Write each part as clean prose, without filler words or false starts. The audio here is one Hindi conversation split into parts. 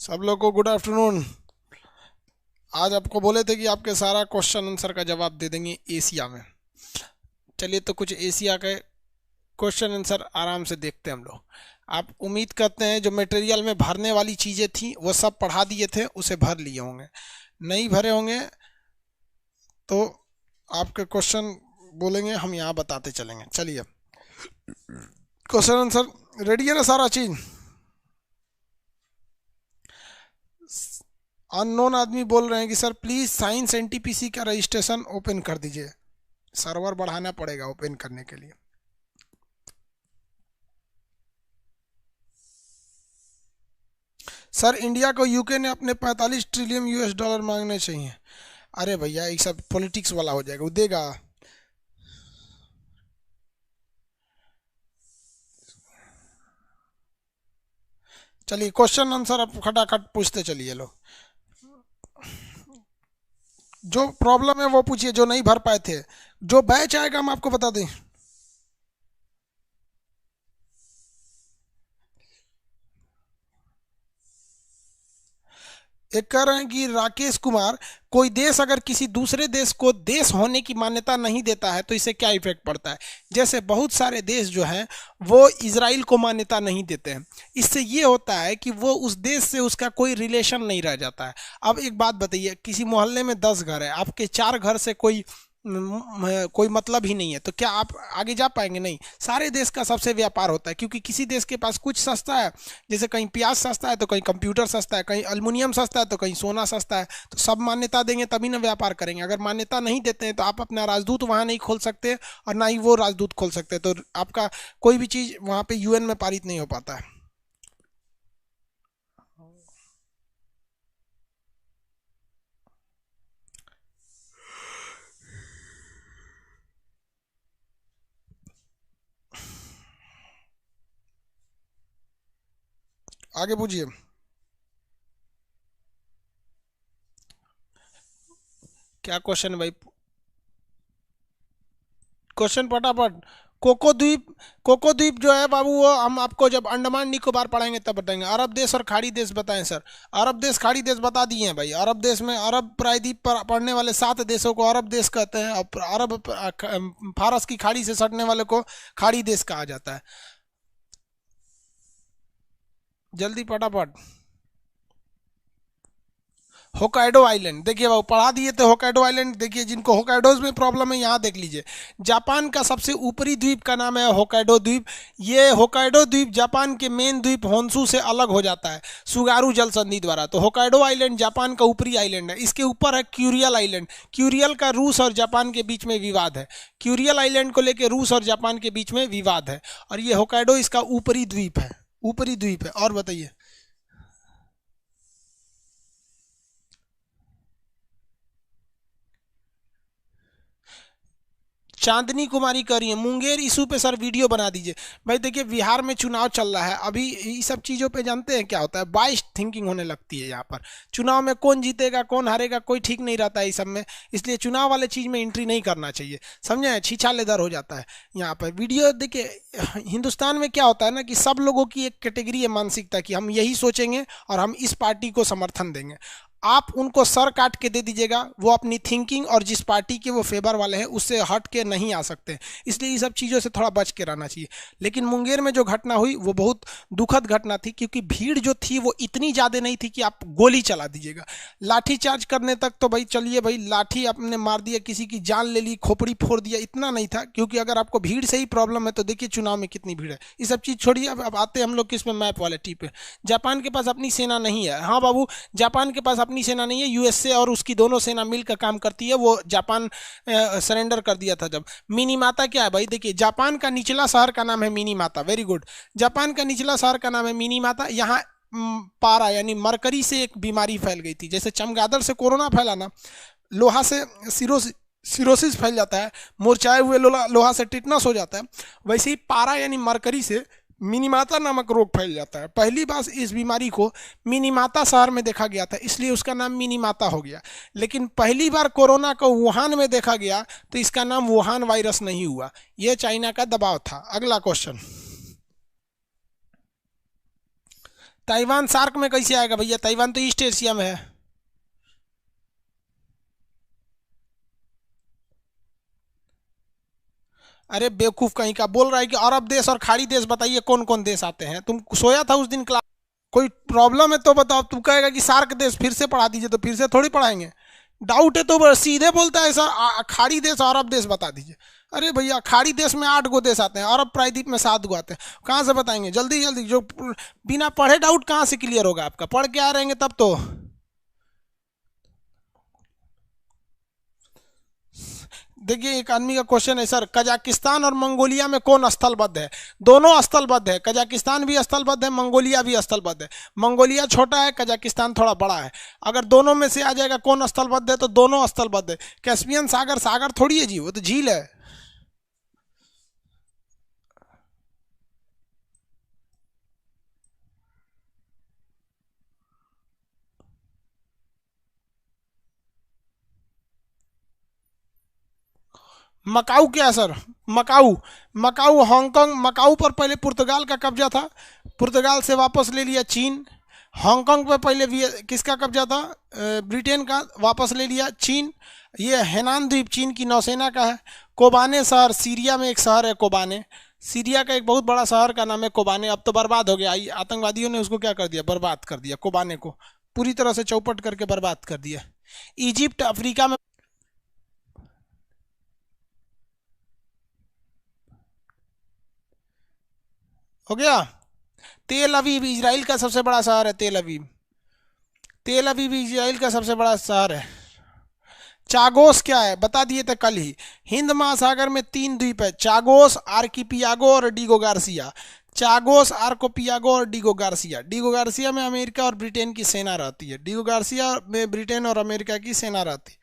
सब लोग को गुड आफ्टरनून। आज आपको बोले थे कि आपके सारा क्वेश्चन आंसर का जवाब दे देंगे एशिया में। चलिए तो कुछ एशिया के क्वेश्चन आंसर आराम से देखते हैं हम लोग। आप उम्मीद करते हैं जो मटेरियल में भरने वाली चीज़ें थी वो सब पढ़ा दिए थे, उसे भर लिए होंगे। नहीं भरे होंगे तो आपके क्वेश्चन बोलेंगे, हम यहाँ बताते चलेंगे। चलिए क्वेश्चन आंसर रेडी है ना सारा चीज़। अननोन आदमी बोल रहे हैं कि सर प्लीज़ साइंस एनटीपीसी का रजिस्ट्रेशन ओपन कर दीजिए। सर्वर बढ़ाना पड़ेगा ओपन करने के लिए। सर इंडिया को यूके ने अपने 45 ट्रिलियन यूएस डॉलर मांगने चाहिए। अरे भैया ये सब पॉलिटिक्स वाला हो जाएगा, वो देगा। चलिए क्वेश्चन आंसर आप खटाखट पूछते चलिए। लो जो प्रॉब्लम है वो पूछिए, जो नहीं भर पाए थे। जो बैच आएगा हम आपको बता दें। एक कह रहे हैं कि राकेश कुमार, कोई देश अगर किसी दूसरे देश को देश होने की मान्यता नहीं देता है तो इससे क्या इफेक्ट पड़ता है। जैसे बहुत सारे देश जो हैं वो इजराइल को मान्यता नहीं देते हैं। इससे ये होता है कि वो उस देश से उसका कोई रिलेशन नहीं रह जाता है। अब एक बात बताइए, किसी मोहल्ले में 10 घर है, आपके 4 घर से कोई मतलब ही नहीं है, तो क्या आप आगे जा पाएंगे? नहीं। सारे देश का सबसे व्यापार होता है, क्योंकि किसी देश के पास कुछ सस्ता है, जैसे कहीं प्याज सस्ता है तो कहीं कंप्यूटर सस्ता है, कहीं अल्युमिनियम सस्ता है तो कहीं सोना सस्ता है। तो सब मान्यता देंगे तभी ना व्यापार करेंगे। अगर मान्यता नहीं देते हैं तो आप अपना राजदूत वहाँ नहीं खोल सकते और ना ही वो राजदूत खोल सकते, तो आपका कोई भी चीज़ वहाँ पे यूएन में पारित नहीं हो पाता है। आगे पूछिए। क्या क्वेश्चन है भाई? क्वेश्चन फटाफट। कोको द्वीप, कोको द्वीप जो है बाबू वो हम आपको जब अंडमान निकोबार पढ़ाएंगे तब बताएंगे। अरब देश और खाड़ी देश बताएं सर। अरब देश खाड़ी देश बता दिए हैं भाई। अरब देश में अरब प्रायद्वीप पर पढ़ने वाले 7 देशों को अरब देश कहते हैं, और अरब फारस की खाड़ी से सटने वाले को खाड़ी देश कहा जाता है। जल्दी फटाफट। होकाइडो आइलैंड, देखिए बाबू पढ़ा दिए थे होकाइडो आइलैंड। देखिए जिनको होकाइडोज में प्रॉब्लम है यहाँ देख लीजिए। जापान का सबसे ऊपरी द्वीप का नाम है होकाइडो द्वीप। ये होकाइडो द्वीप जापान के मेन द्वीप होन्शु से अलग हो जाता है सुगारू जल संधि द्वारा। तो होकाइडो आइलैंड जापान का ऊपरी आइलैंड है। इसके ऊपर है क्यूरियल आइलैंड। क्यूरियल का रूस और जापान के बीच में विवाद है। क्यूरियल आइलैंड को लेकर रूस और जापान के बीच में विवाद है, और ये होकाइडो इसका ऊपरी द्वीप है। ऊपरी द्वीप है। और बताइए। चांदनी कुमारी कर रही है मुंगेर इशू पे सर वीडियो बना दीजिए। भाई देखिए बिहार में चुनाव चल रहा है अभी, ये सब चीज़ों पे जानते हैं क्या होता है, बाइस थिंकिंग होने लगती है यहाँ पर। चुनाव में कौन जीतेगा कौन हारेगा कोई ठीक नहीं रहता है इस सब में, इसलिए चुनाव वाले चीज़ में एंट्री नहीं करना चाहिए, समझे? छीछा लेदर हो जाता है यहाँ पर वीडियो। देखिए हिंदुस्तान में क्या होता है ना कि सब लोगों की एक कैटेगरी है मानसिकता की, हम यही सोचेंगे और हम इस पार्टी को समर्थन देंगे। आप उनको सर काट के दे दीजिएगा, वो अपनी थिंकिंग और जिस पार्टी के वो फेवर वाले हैं उससे हट के नहीं आ सकते। इसलिए ये सब चीज़ों से थोड़ा बच के रहना चाहिए। लेकिन मुंगेर में जो घटना हुई वो बहुत दुखद घटना थी, क्योंकि भीड़ जो थी वो इतनी ज़्यादा नहीं थी कि आप गोली चला दीजिएगा। लाठी चार्ज करने तक तो भाई चलिए भाई, लाठी आपने मार दिया, किसी की जान ले ली, खोपड़ी फोड़ दिया, इतना नहीं था। क्योंकि अगर आपको भीड़ से ही प्रॉब्लम है तो देखिए चुनाव में कितनी भीड़ है। ये सब चीज़ छोड़िए, अब आते हैं हम लोग किस में, मैप वाले टी पे। जापान के पास अपनी सेना नहीं है। हाँ बाबू, जापान के पास अपनी सेना नहीं है, यूएसए और उसकी दोनों सेना मिलकर काम करती है। वो जापान सरेंडर कर दिया था जब। मिनीमाता क्या है भाई? देखिए जापान का निचला शहर का नाम है मिनीमाता। Very good. जापान का निचला शहर का नाम है मिनीमाता। यहाँ पारा यानी मरकरी से एक बीमारी फैल गई थी। जैसे चमगादड़ से कोरोना फैला ना, लोहा से सिरोसिस फैल जाता है, मुरझाए हुए लोहा से टिटनस हो जाता है, वैसे ही पारा यानी मरकरी से मिनीमाता नामक रोग फैल जाता है। पहली बार इस बीमारी को मिनीमाता शहर में देखा गया था, इसलिए उसका नाम मिनीमाता हो गया। लेकिन पहली बार कोरोना को वुहान में देखा गया तो इसका नाम वुहान वायरस नहीं हुआ। यह चाइना का दबाव था। अगला क्वेश्चन। ताइवान सार्क में कैसे आएगा भैया? ताइवान तो ईस्ट एशिया में है। अरे बेवकूफ कहीं का, बोल रहा है कि अरब देश और खाड़ी देश, बताइए कौन कौन देश आते हैं? तुम सोया था उस दिन क्लास? कोई प्रॉब्लम है तो बताओ। तू कहेगा कि सार्क देश फिर से पढ़ा दीजिए, तो फिर से थोड़ी पढ़ाएंगे। डाउट है तो सीधे बोलता है सर खाड़ी देश और अरब देश बता दीजिए। अरे भैया खाड़ी देश में 8 गो देश आते हैं, अरब प्रायद्वीप में 7 गो आते हैं, कहाँ से बताएंगे? जल्दी जल्दी, जो बिना पढ़े डाउट कहाँ से क्लियर होगा आपका? पढ़ के आ रहेंगे तब तो। देखिए एक आदमी का क्वेश्चन है, सर कजाकिस्तान और मंगोलिया में कौन स्थलबद्ध है? दोनों स्थलबद्ध है, कजाकिस्तान भी स्थलबद्ध है, मंगोलिया भी स्थलबद्ध है। मंगोलिया छोटा है, कजाकिस्तान थोड़ा बड़ा है। अगर दोनों में से आ जाएगा कौन स्थलबद्ध है, तो दोनों स्थलबद्ध है। कैस्पियन सागर सागर थोड़ी है जी, वो तो झील है। मकाऊ क्या है सर? मकाऊ, मकाऊ हांगकांग। मकाऊ पर पहले पुर्तगाल का कब्जा था, पुर्तगाल से वापस ले लिया चीन। हांगकांग पर पहले भी किसका कब्जा था? ब्रिटेन का, वापस ले लिया चीन। ये हेनान द्वीप चीन की नौसेना का है। कोबाने शहर, सीरिया में एक शहर है कोबाने, सीरिया का एक बहुत बड़ा शहर का नाम है कोबाने। अब तो बर्बाद हो गया, आतंकवादियों ने उसको क्या कर दिया, बर्बाद कर दिया कोबाने को, पूरी तरह से चौपट करके बर्बाद कर दिया। इजिप्ट अफ्रीका में। हो गया। तेल अवीव इजराइल का सबसे बड़ा शहर है, तेल अवीव। तेल अवीव इजराइल का सबसे बड़ा शहर है। चागोस क्या है बता दिए थे कल ही। हिंद महासागर में 3 द्वीप है, चागोस, आर्किपियागो और डिगो गार्सिया। चागोस, आर्कोपियागो और डिगो गार्सिया। डिगो गार्सिया में अमेरिका और ब्रिटेन की सेना रहती है, डिगो गार्सिया में ब्रिटेन और अमेरिका की सेना रहती है।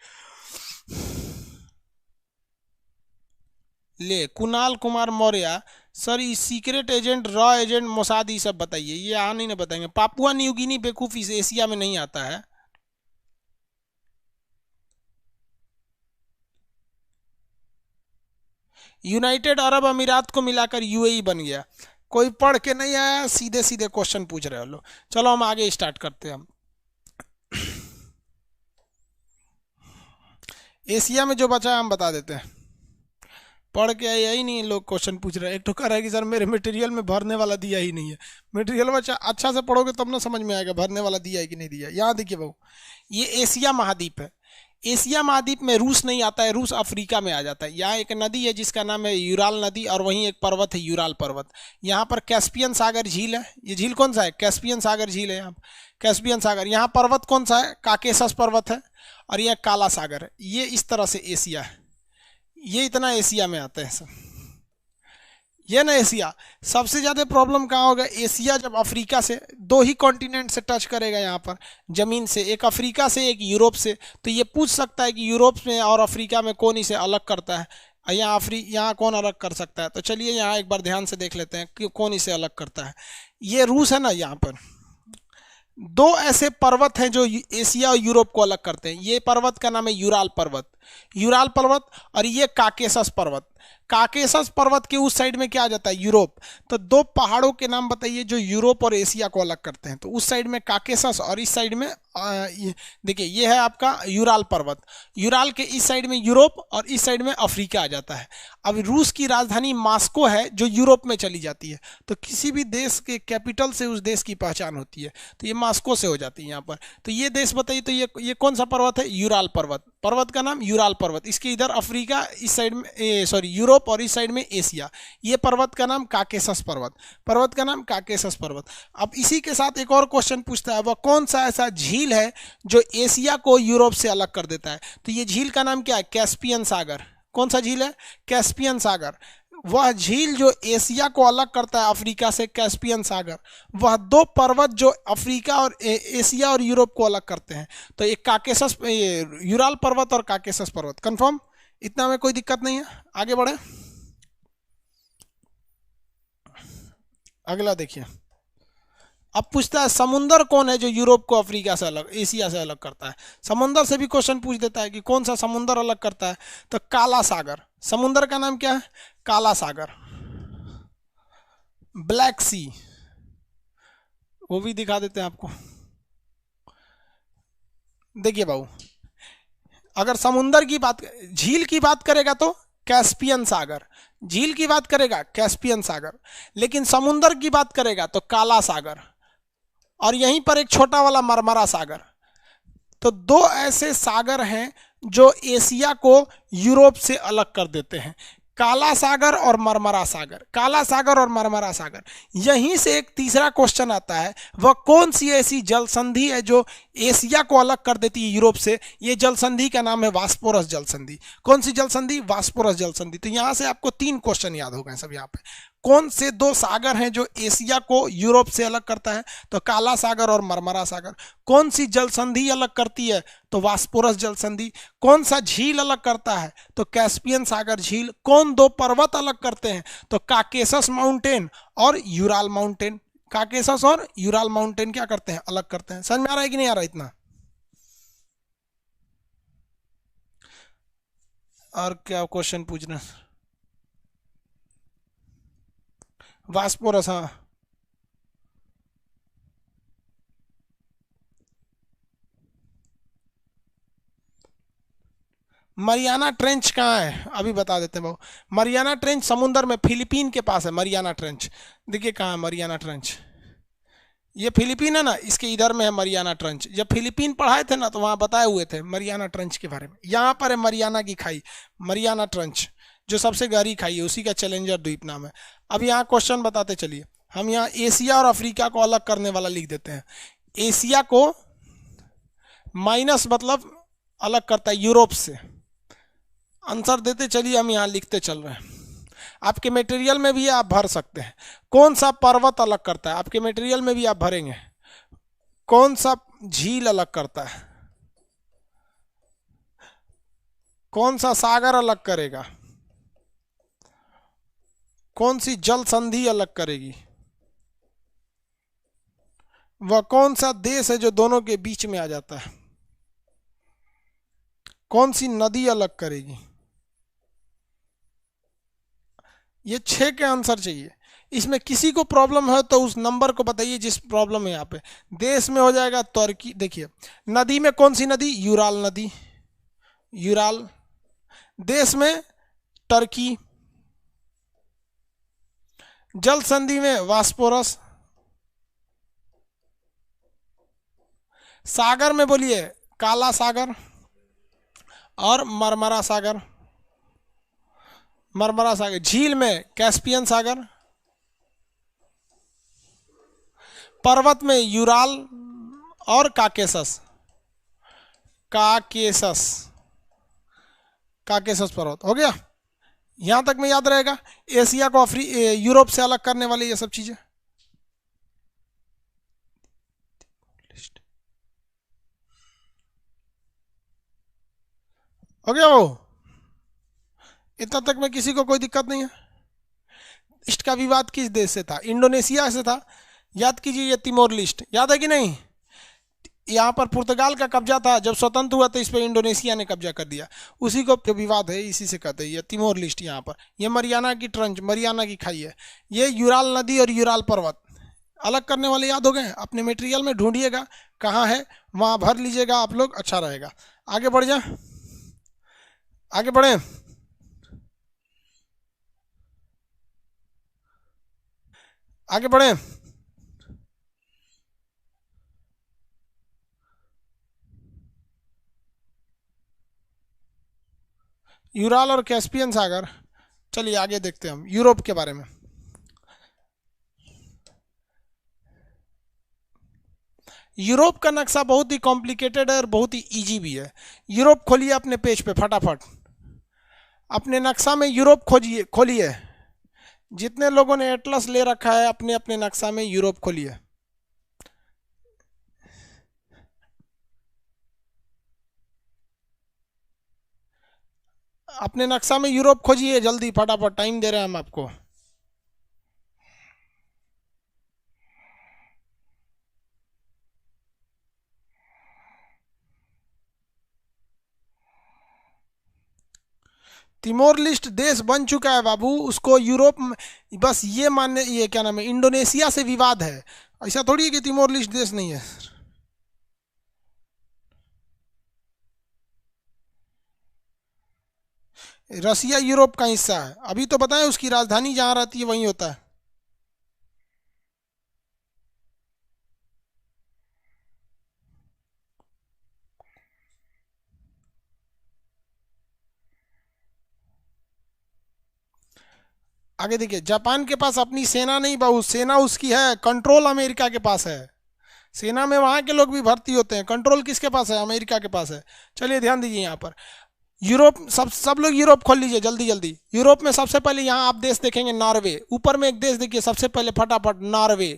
ले कुणाल कुमार मौर्य, सर ये secret agent, raw agent, Mossad, ये सब बताइए। ये यहाँ नहीं ना बताएंगे। पापुआ न्यू गिनी बेवकूफ़ी से एशिया में नहीं आता है। यूनाइटेड अरब अमीरात को मिलाकर यूएई बन गया। कोई पढ़ के नहीं आया, सीधे सीधे क्वेश्चन पूछ रहे हो लोग। चलो हम आगे स्टार्ट करते हैं। हम एशिया में जो बचा है हम बता देते हैं। पढ़ के यही नहीं, लोग क्वेश्चन पूछ रहे हैं। एक तो कह रहा है कि सर मेरे मटेरियल में भरने वाला दिया ही नहीं है। मटेरियल में अच्छा से पढ़ोगे तब ना समझ में आएगा भरने वाला दिया है कि नहीं दिया। यहाँ देखिए भाऊ, ये एशिया महाद्वीप है। एशिया महाद्वीप में रूस नहीं आता है, रूस अफ्रीका में आ जाता है। यहाँ एक नदी है जिसका नाम है यूराल नदी, और वहीं एक पर्वत है यूराल पर्वत। यहाँ पर कैस्पियन सागर झील है। ये झील कौन सा है? कैस्पियन सागर झील है यहाँ। कैस्पियन सागर। यहाँ पर्वत कौन सा है? काकेशस पर्वत है। और यह काला सागर है। ये इस तरह से एशिया है। ये इतना एशिया में आता है सब। ये ना एशिया। सबसे ज़्यादा प्रॉब्लम कहाँ होगा? एशिया जब अफ्रीका से, 2 ही कॉन्टिनेंट से टच करेगा यहाँ पर ज़मीन से, एक अफ्रीका से एक यूरोप से। तो ये पूछ सकता है कि यूरोप में और अफ्रीका में कौन इसे अलग करता है, यहाँ कौन अलग कर सकता है। तो चलिए यहाँ एक बार ध्यान से देख लेते हैं कि कौन इसे अलग करता है। ये रूस है ना, यहाँ पर 2 ऐसे पर्वत हैं जो एशिया और यूरोप को अलग करते हैं। ये पर्वत का नाम है यूराल पर्वत, यूराल पर्वत, और ये काकेशस पर्वत। काकेशस पर्वत के उस साइड में क्या आ जाता है? यूरोप। तो 2 पहाड़ों के नाम बताइए जो यूरोप और एशिया को अलग करते हैं। तो उस साइड में काकेशस और इस साइड में देखिए ये है आपका यूराल पर्वत। यूराल के इस साइड में यूरोप और इस साइड में अफ्रीका आ जाता है। अब रूस की राजधानी मॉस्को है जो यूरोप में चली जाती है। तो किसी भी देश के कैपिटल से उस देश की पहचान होती है, तो ये मॉस्को से हो जाती है यहाँ पर। तो ये देश बताइए, तो ये कौन सा पर्वत है? यूराल पर्वत। पर्वत का नाम यूराल पर्वत। इसके इधर अफ्रीका, इस साइड में सॉरी यूरोप, और इस साइड में एशिया। ये पर्वत का नाम काकेशस पर्वत। पर्वत का नाम काकेशस पर्वत। अब इसी के साथ एक और क्वेश्चन पूछता है, वह कौन सा ऐसा झील है जो एशिया को यूरोप से अलग कर देता है? तो ये झील का नाम क्या है? कैस्पियन सागर। कौन सा झील है? कैस्पियन सागर। वह झील जो एशिया को अलग करता है अफ्रीका से, कैस्पियन सागर। वह 2 पर्वत जो अफ्रीका और एशिया और यूरोप को अलग करते हैं। तो एक काकेशस, यूराल पर्वत और काकेशस पर्वत। कंफर्म? इतना में कोई दिक्कत नहीं है। आगे बढ़े। अगला देखिए। अब पूछता है समुंदर कौन है जो यूरोप को अफ्रीका से अलग, एशिया से अलग करता है? समुंदर से भी क्वेश्चन पूछ देता है कि कौन सा समुंदर अलग करता है। तो काला सागर। समुंदर का नाम क्या है? काला सागर। ब्लैक सी, वो भी दिखा देते हैं आपको। देखिए बाबू, अगर समुंदर की बात, झील की बात करेगा तो कैस्पियन सागर, झील की बात करेगा कैस्पियन सागर, लेकिन समुंदर की बात करेगा तो काला सागर, और यहीं पर एक छोटा वाला मरमरा सागर। तो दो ऐसे सागर हैं जो एशिया को यूरोप से अलग कर देते हैं, काला सागर और मरमरा सागर, काला सागर और मरमरा सागर। यहीं से एक तीसरा क्वेश्चन आता है, वह कौन सी ऐसी जल संधि है जो एशिया को अलग कर देती है यूरोप से? ये जल संधि का नाम है वास्पोरस जल संधि। कौन सी जल संधि? वास्पोरस जल संधि। तो यहां से आपको 3 क्वेश्चन याद हो गए सब। यहाँ पे कौन से 2 सागर हैं जो एशिया को यूरोप से अलग करता है? तो काला सागर और मरमरा सागर। कौन सी जल संधि अलग करती है? तो वास्पोरस जल संधि। कौन सा झील अलग करता है? तो कैस्पियन सागर झील। कौन 2 पर्वत अलग करते हैं? तो काकेशस माउंटेन और यूराल माउंटेन। काकेशस और यूराल माउंटेन क्या करते हैं? अलग करते हैं। समझ में आ रहा है कि नहीं आ रहा इतना? और क्या क्वेश्चन पूछना? वास्पोरस, हाँ। मरियाना ट्रेंच कहाँ है? अभी बता देते हैं बाबू। मरियाना ट्रेंच समुंदर में फिलीपीन के पास है। मरियाना ट्रेंच देखिए कहाँ है मरियाना ट्रेंच। ये फिलीपीन है ना, इसके इधर में है मरियाना ट्रेंच। जब फिलीपीन पढ़ाए थे ना तो वहाँ बताए हुए थे मरियाना ट्रेंच के बारे में। यहाँ पर है मरियाना की खाई, मरियाना ट्रेंच, जो सबसे गहरी खाई है, उसी का चैलेंजर द्वीप नाम है। अब यहाँ क्वेश्चन बताते चलिए। हम यहाँ एशिया और अफ्रीका को अलग करने वाला लिख देते हैं। एशिया को माइनस मतलब अलग करता है यूरोप से। आंसर देते चलिए, हम यहाँ लिखते चल रहे हैं। आपके मटेरियल में भी आप भर सकते हैं। कौन सा पर्वत अलग करता है? आपके मटेरियल में भी आप भरेंगे। कौन सा झील अलग करता है? कौन सा सागर अलग करेगा? कौन सी जल संधि अलग करेगी? वह कौन सा देश है जो दोनों के बीच में आ जाता है? कौन सी नदी अलग करेगी? ये 6 के आंसर चाहिए। इसमें किसी को प्रॉब्लम है तो उस नंबर को बताइए जिस प्रॉब्लम है। यहाँ पे देश में हो जाएगा तुर्की। देखिए नदी में कौन सी नदी? यूराल नदी, यूराल। देश में टर्की। जल संधि में वास्पोरस। सागर में बोलिए काला सागर और मरमरा सागर, मरमरा सागर। झील में कैस्पियन सागर। पर्वत में यूराल और काकेसस, काकेसस, काकेसस पर्वत। हो गया, यहां तक में याद रहेगा। एशिया को यूरोप से अलग करने वाली ये सब चीजें। हो गया वो, इतना तक में किसी को कोई दिक्कत नहीं है। लिस्ट का विवाद किस देश से था? इंडोनेशिया से था। याद कीजिए, ये तिमोर लिस्ट याद है कि नहीं? यहाँ पर पुर्तगाल का कब्जा था, जब स्वतंत्र हुआ तो इस पर इंडोनेशिया ने कब्जा कर दिया। उसी को विवाद है, इसी से कहते हैं ये तिमोर लिस्ट। यहाँ पर ये मरियाना की ट्रंच, मरियाना की खाई है। ये यूराल नदी और यूराल पर्वत अलग करने वाले याद हो गए। अपने मटेरियल में ढूंढिएगा कहाँ है, वहाँ भर लीजिएगा आप लोग, अच्छा रहेगा। आगे बढ़ जाए, आगे बढ़े। आगे बढ़े। यूराल और कैस्पियन सागर। चलिए आगे देखते हैं हम यूरोप के बारे में। यूरोप का नक्शा बहुत ही कॉम्प्लिकेटेड है और बहुत ही इजी भी है। यूरोप खोलिए अपने पेज पे फटाफट, अपने नक्शा में यूरोप खोजिए, खोलिए। जितने लोगों ने एटलस ले रखा है अपने अपने नक्शा में यूरोप खोलिए। अपने नक्शा में यूरोप खोजिए जल्दी फटाफट, टाइम दे रहे हैं हम आपको। तिमोर लिस्ट देश बन चुका है बाबू, उसको यूरोप में बस ये मानने, ये क्या नाम है, इंडोनेशिया से विवाद है। ऐसा थोड़ी है कि तिमोर लिस्ट देश नहीं है। रसिया यूरोप का हिस्सा है, अभी तो बताएं उसकी राजधानी जहां रहती है वहीं होता है। आगे देखिए, जापान के पास अपनी सेना नहीं बहु, सेना उसकी है, कंट्रोल अमेरिका के पास है। सेना में वहां के लोग भी भर्ती होते हैं, कंट्रोल किसके पास है? अमेरिका के पास है। चलिए ध्यान दीजिए यहाँ पर। यूरोप, सब लोग यूरोप खोल लीजिए जल्दी जल्दी। यूरोप में सबसे पहले यहाँ आप देश देखेंगे नॉर्वे, ऊपर में एक देश देखिए सबसे पहले फटाफट, नॉर्वे।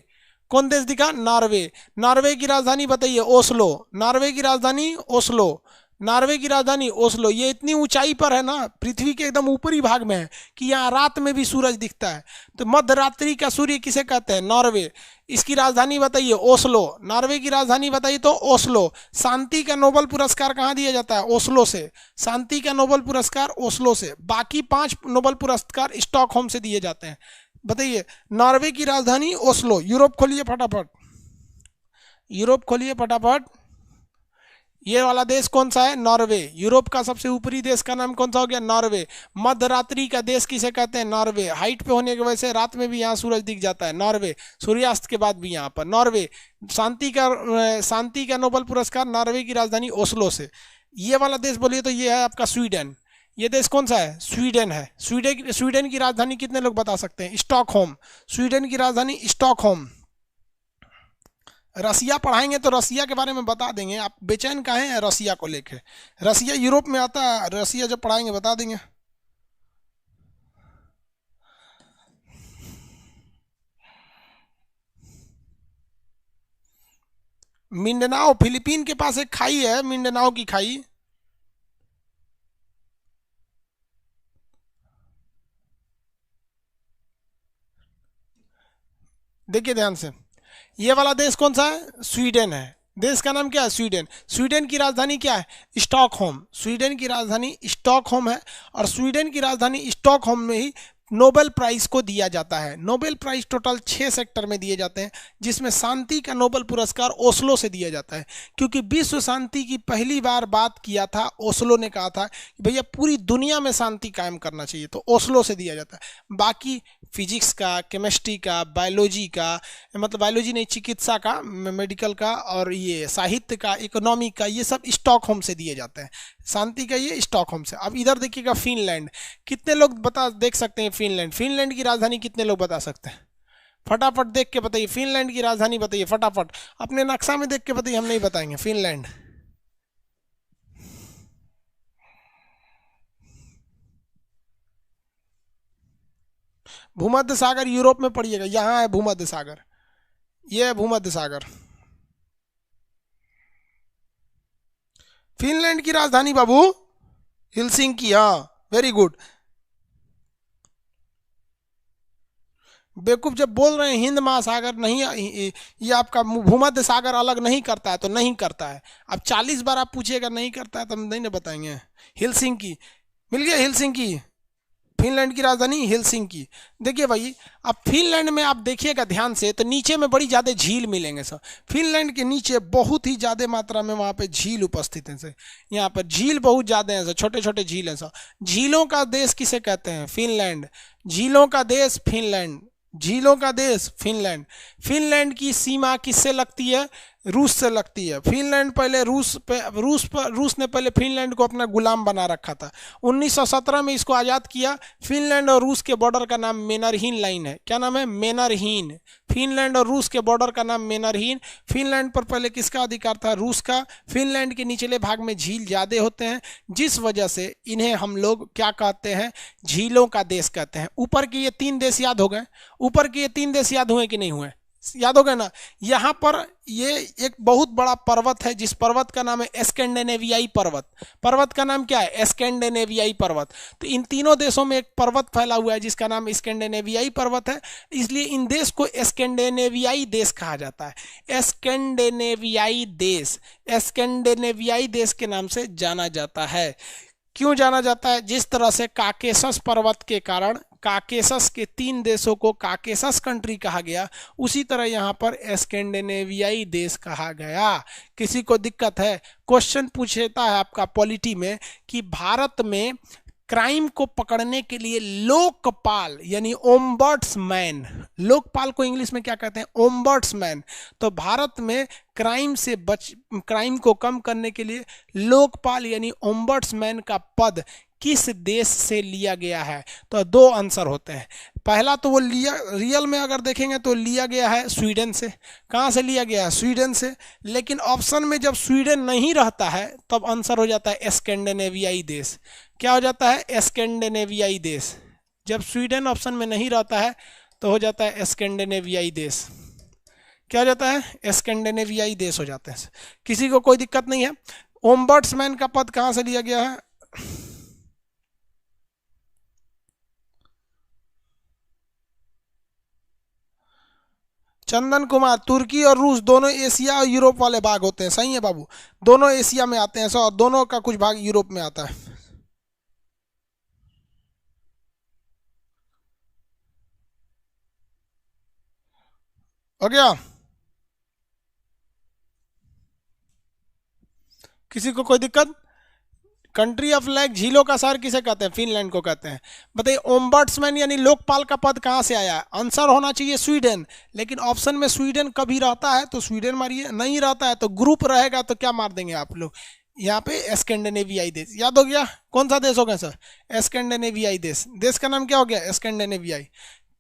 कौन देश दिखा? नॉर्वे। नॉर्वे की राजधानी बताइए? ओस्लो। नॉर्वे की राजधानी ओस्लो। नॉर्वे की राजधानी ओस्लो। ये इतनी ऊंचाई पर है ना, पृथ्वी के एकदम ऊपरी भाग में है कि यहाँ रात में भी सूरज दिखता है। तो मध्य रात्रि का सूर्य किसे कहते हैं? नॉर्वे। इसकी राजधानी बताइए? ओस्लो। नॉर्वे की राजधानी बताइए तो ओस्लो। शांति का नोबेल पुरस्कार कहाँ दिया जाता है? ओस्लो से। शांति का नोबेल पुरस्कार ओस्लो से। बाकी 5 नोबेल पुरस्कार स्टॉकहोम से दिए जाते हैं। बताइए, नॉर्वे की राजधानी ओस्लो। यूरोप खोलिए फटाफट, यूरोप खोलिए फटाफट। ये वाला देश कौन सा है? नॉर्वे। यूरोप का सबसे ऊपरी देश का नाम कौन सा हो गया? नॉर्वे। मध्य रात्रि का देश किसे कहते हैं? नॉर्वे। हाइट पे होने की वजह से रात में भी यहाँ सूरज दिख जाता है। नॉर्वे। सूर्यास्त के बाद भी यहाँ पर नॉर्वे। शांति का नोबेल पुरस्कार नॉर्वे की राजधानी ओस्लो से। ये वाला देश बोलिए तो ये है आपका स्वीडन। ये देश कौन सा है? स्वीडन है। स्वीडन की राजधानी कितने लोग बता सकते हैं? स्टॉकहोम। स्वीडन की राजधानी स्टॉकहोम। रसिया पढ़ाएंगे तो रसिया के बारे में बता देंगे। आप बेचैन काहे हैं रसिया को लेके? रसिया यूरोप में आता है, रसिया जब पढ़ाएंगे बता देंगे। मिंडनाओ, फिलीपीन के पास एक खाई है, मिंडनाओ की खाई। देखिए ध्यान से, ये वाला देश कौन सा है? स्वीडन है। देश का नाम क्या है? स्वीडन। स्वीडन की राजधानी क्या है? स्टॉकहोम। स्वीडन की राजधानी स्टॉकहोम है। और स्वीडन की राजधानी स्टॉकहोम में ही नोबेल प्राइज को दिया जाता है। नोबेल प्राइज टोटल 6 सेक्टर में दिए जाते हैं, जिसमें शांति का नोबेल पुरस्कार ओस्लो से दिया जाता है, क्योंकि विश्व शांति की पहली बार बात किया था ओस्लो ने। कहा था कि भैया पूरी दुनिया में शांति कायम करना चाहिए, तो ओस्लो से दिया जाता है। बाकी फिजिक्स का, केमिस्ट्री का, बायोलॉजी का, मतलब बायोलॉजी नहीं, चिकित्सा का, मेडिकल का, और ये साहित्य का, इकोनॉमी का, ये सब स्टॉकहोम से दिए जाते हैं। शांति का ये स्टॉकहोम से। अब इधर देखिएगा फिनलैंड। कितने लोग बता देख सकते हैं? फिनलैंड। फिनलैंड की राजधानी कितने लोग बता सकते हैं? फटाफट देख के बताइए, फिनलैंड की राजधानी बताइए फटाफट। अपने नक्शा में देख के बताइए, हम नहीं बताएंगे। फिनलैंड। भूमध्य सागर यूरोप में पड़िएगा, यहाँ है भूमध्य सागर। ये है भूमध्य सागर। फिनलैंड की राजधानी बाबू हेलसिंकी। हाँ, वेरी गुड। बेवकूफ़, जब बोल रहे हैं हिंद महासागर नहीं, ये आपका भूमध्य सागर अलग नहीं करता है तो नहीं करता है। अब 40 बार आप पूछिएगा नहीं करता है तो हम नहीं ना बताएंगे। हेलसिंकी मिल गया। हेलसिंकी फिनलैंड की राजधानी हेलसिंकी। देखिए भाई, अब फिनलैंड में आप देखिएगा ध्यान से तो नीचे में बड़ी ज़्यादा झील मिलेंगे सर। फिनलैंड के नीचे बहुत ही ज़्यादा मात्रा में वहाँ पे झील उपस्थित हैं सर। यहाँ पर झील बहुत ज़्यादा हैं सर, छोटे छोटे झील हैं सर। झीलों का देश किसे कहते हैं? फिनलैंड। झीलों का देश फिनलैंड। झीलों का देश फिनलैंड। फिनलैंड की सीमा किससे लगती है? रूस से लगती है। फिनलैंड पहले रूस ने पहले फिनलैंड को अपना गुलाम बना रखा था। 1917 में इसको आज़ाद किया। फिनलैंड और रूस के बॉर्डर का नाम मेनरहीन लाइन है। क्या नाम है? मेनरहीन। फिनलैंड और रूस के बॉर्डर का नाम मेनरहीन। फिनलैंड पर पहले किसका अधिकार था? रूस का। फिनलैंड के निचले भाग में झील ज़्यादा होते हैं, जिस वजह से इन्हें हम लोग क्या कहते हैं? झीलों का देश कहते हैं। ऊपर के ये 3 देश याद हो गए? ऊपर के ये 3 देश याद हुए कि नहीं हुए? याद हो गए ना? यहाँ पर ये एक बहुत बड़ा पर्वत है, जिस पर्वत का नाम है स्कैंडिनेवियाई पर्वत। पर्वत का नाम क्या है? स्कैंडिनेवियाई पर्वत। तो इन तीनों देशों में एक पर्वत फैला हुआ है जिसका नाम स्कैंडिनेवियाई पर्वत है, इसलिए इन देश को स्कैंडिनेवियाई देश कहा जाता है। स्कैंडिनेवियाई देश, स्कैंडिनेवियाई देश के नाम से जाना जाता है। क्यों जाना जाता है? जिस तरह से काकेशस पर्वत के कारण काकेशस के 3 देशों को काकेशस कंट्री कहा गया, उसी तरह यहाँ पर स्कैंडिनेवियाई देश कहा गया। किसी को दिक्कत है? क्वेश्चन पूछता है आपका पॉलिटी में कि भारत में क्राइम को पकड़ने के लिए लोकपाल यानी ओम्बड्समैन, लोकपाल को इंग्लिश में क्या कहते हैं? ओम्बड्समैन। तो भारत में क्राइम को कम करने के लिए लोकपाल यानी ओम्बड्समैन का पद किस देश से लिया गया है? तो दो आंसर होते हैं। पहला तो वो लिया, रियल में अगर देखेंगे तो लिया गया है स्वीडन से। कहाँ से लिया गया है? स्वीडन से। लेकिन ऑप्शन में जब स्वीडन नहीं रहता है तब आंसर हो जाता है स्कैंडिनेवियाई देश। क्या हो जाता है? स्कैंडिनेवियाई देश। जब स्वीडन ऑप्शन में नहीं रहता है तो हो जाता है स्कैंडिनेवियाई देश। क्या हो जाता है? स्कैंडिनेवियाई देश हो जाते हैं। किसी को कोई दिक्कत नहीं है? ओम्बड्समैन का पद कहाँ से लिया गया है? चंदन कुमार, तुर्की और रूस दोनों एशिया और यूरोप वाले भाग होते हैं। सही है बाबू, दोनों एशिया में आते हैं सो, और दोनों का कुछ भाग यूरोप में आता है। हो गया? किसी को कोई दिक्कत? कंट्री ऑफ लेक, झीलों का शहर किसे कहते हैं? फिनलैंड को कहते हैं। बताइए ओम्बड्समैन यानी लोकपाल का पद कहाँ से आया है? आंसर होना चाहिए स्वीडन। लेकिन ऑप्शन में स्वीडन कभी रहता है तो स्वीडन मारिए, नहीं रहता है तो ग्रुप रहेगा तो क्या मार देंगे आप लोग? यहाँ पे स्कैंडिनेवियाई देश। याद हो गया? कौन सा देश हो गया सर? स्कैंडिनेवियाई देश। देश का नाम क्या हो गया? स्कैंडिनेवियाई।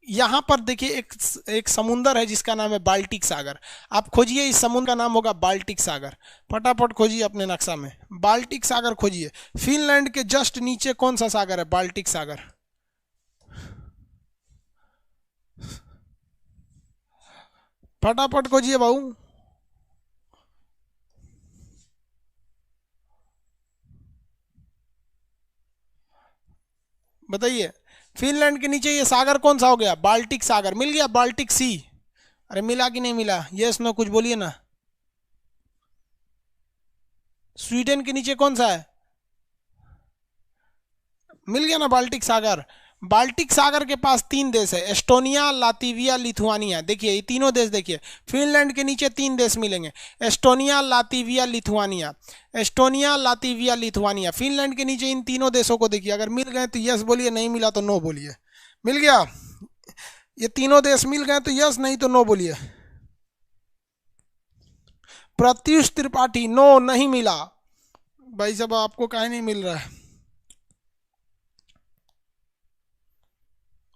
यहाँ पर देखिए एक समुंदर है जिसका नाम है बाल्टिक सागर। आप खोजिए, इस समुद्र का नाम होगा बाल्टिक सागर। फटाफट खोजिए अपने नक्शा में, बाल्टिक सागर खोजिए। फिनलैंड के जस्ट नीचे कौन सा सागर है? बाल्टिक सागर। फटाफट खोजिए बाबू। बताइए, फिनलैंड के नीचे ये सागर कौन सा हो गया? बाल्टिक सागर। मिल गया? बाल्टिक सी। अरे मिला कि नहीं मिला? यस नो कुछ बोलिए ना। स्वीडन के नीचे कौन सा है? मिल गया ना बाल्टिक सागर। बाल्टिक सागर के पास 3 देश है, एस्टोनिया, लातविया, लिथुआनिया। देखिए ये तीनों देश देखिए, फिनलैंड के नीचे 3 देश मिलेंगे, Estonia, Latvia, Lithuania. Estonia, Latvia, Lithuania. Finland के नीचे इन तीनों देशों को देखिए। अगर मिल गए तो यस बोलिए, नहीं मिला तो नो बोलिए। मिल गया? ये तीनों देश मिल गए तो यस, नहीं तो नो बोलिए। प्रत्युष त्रिपाठी, नो, नहीं मिला। भाई साहब आपको काहे नहीं मिल रहा है?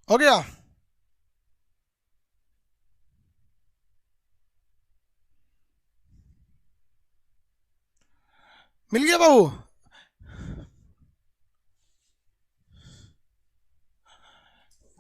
हो गया? मिल गया बाबू?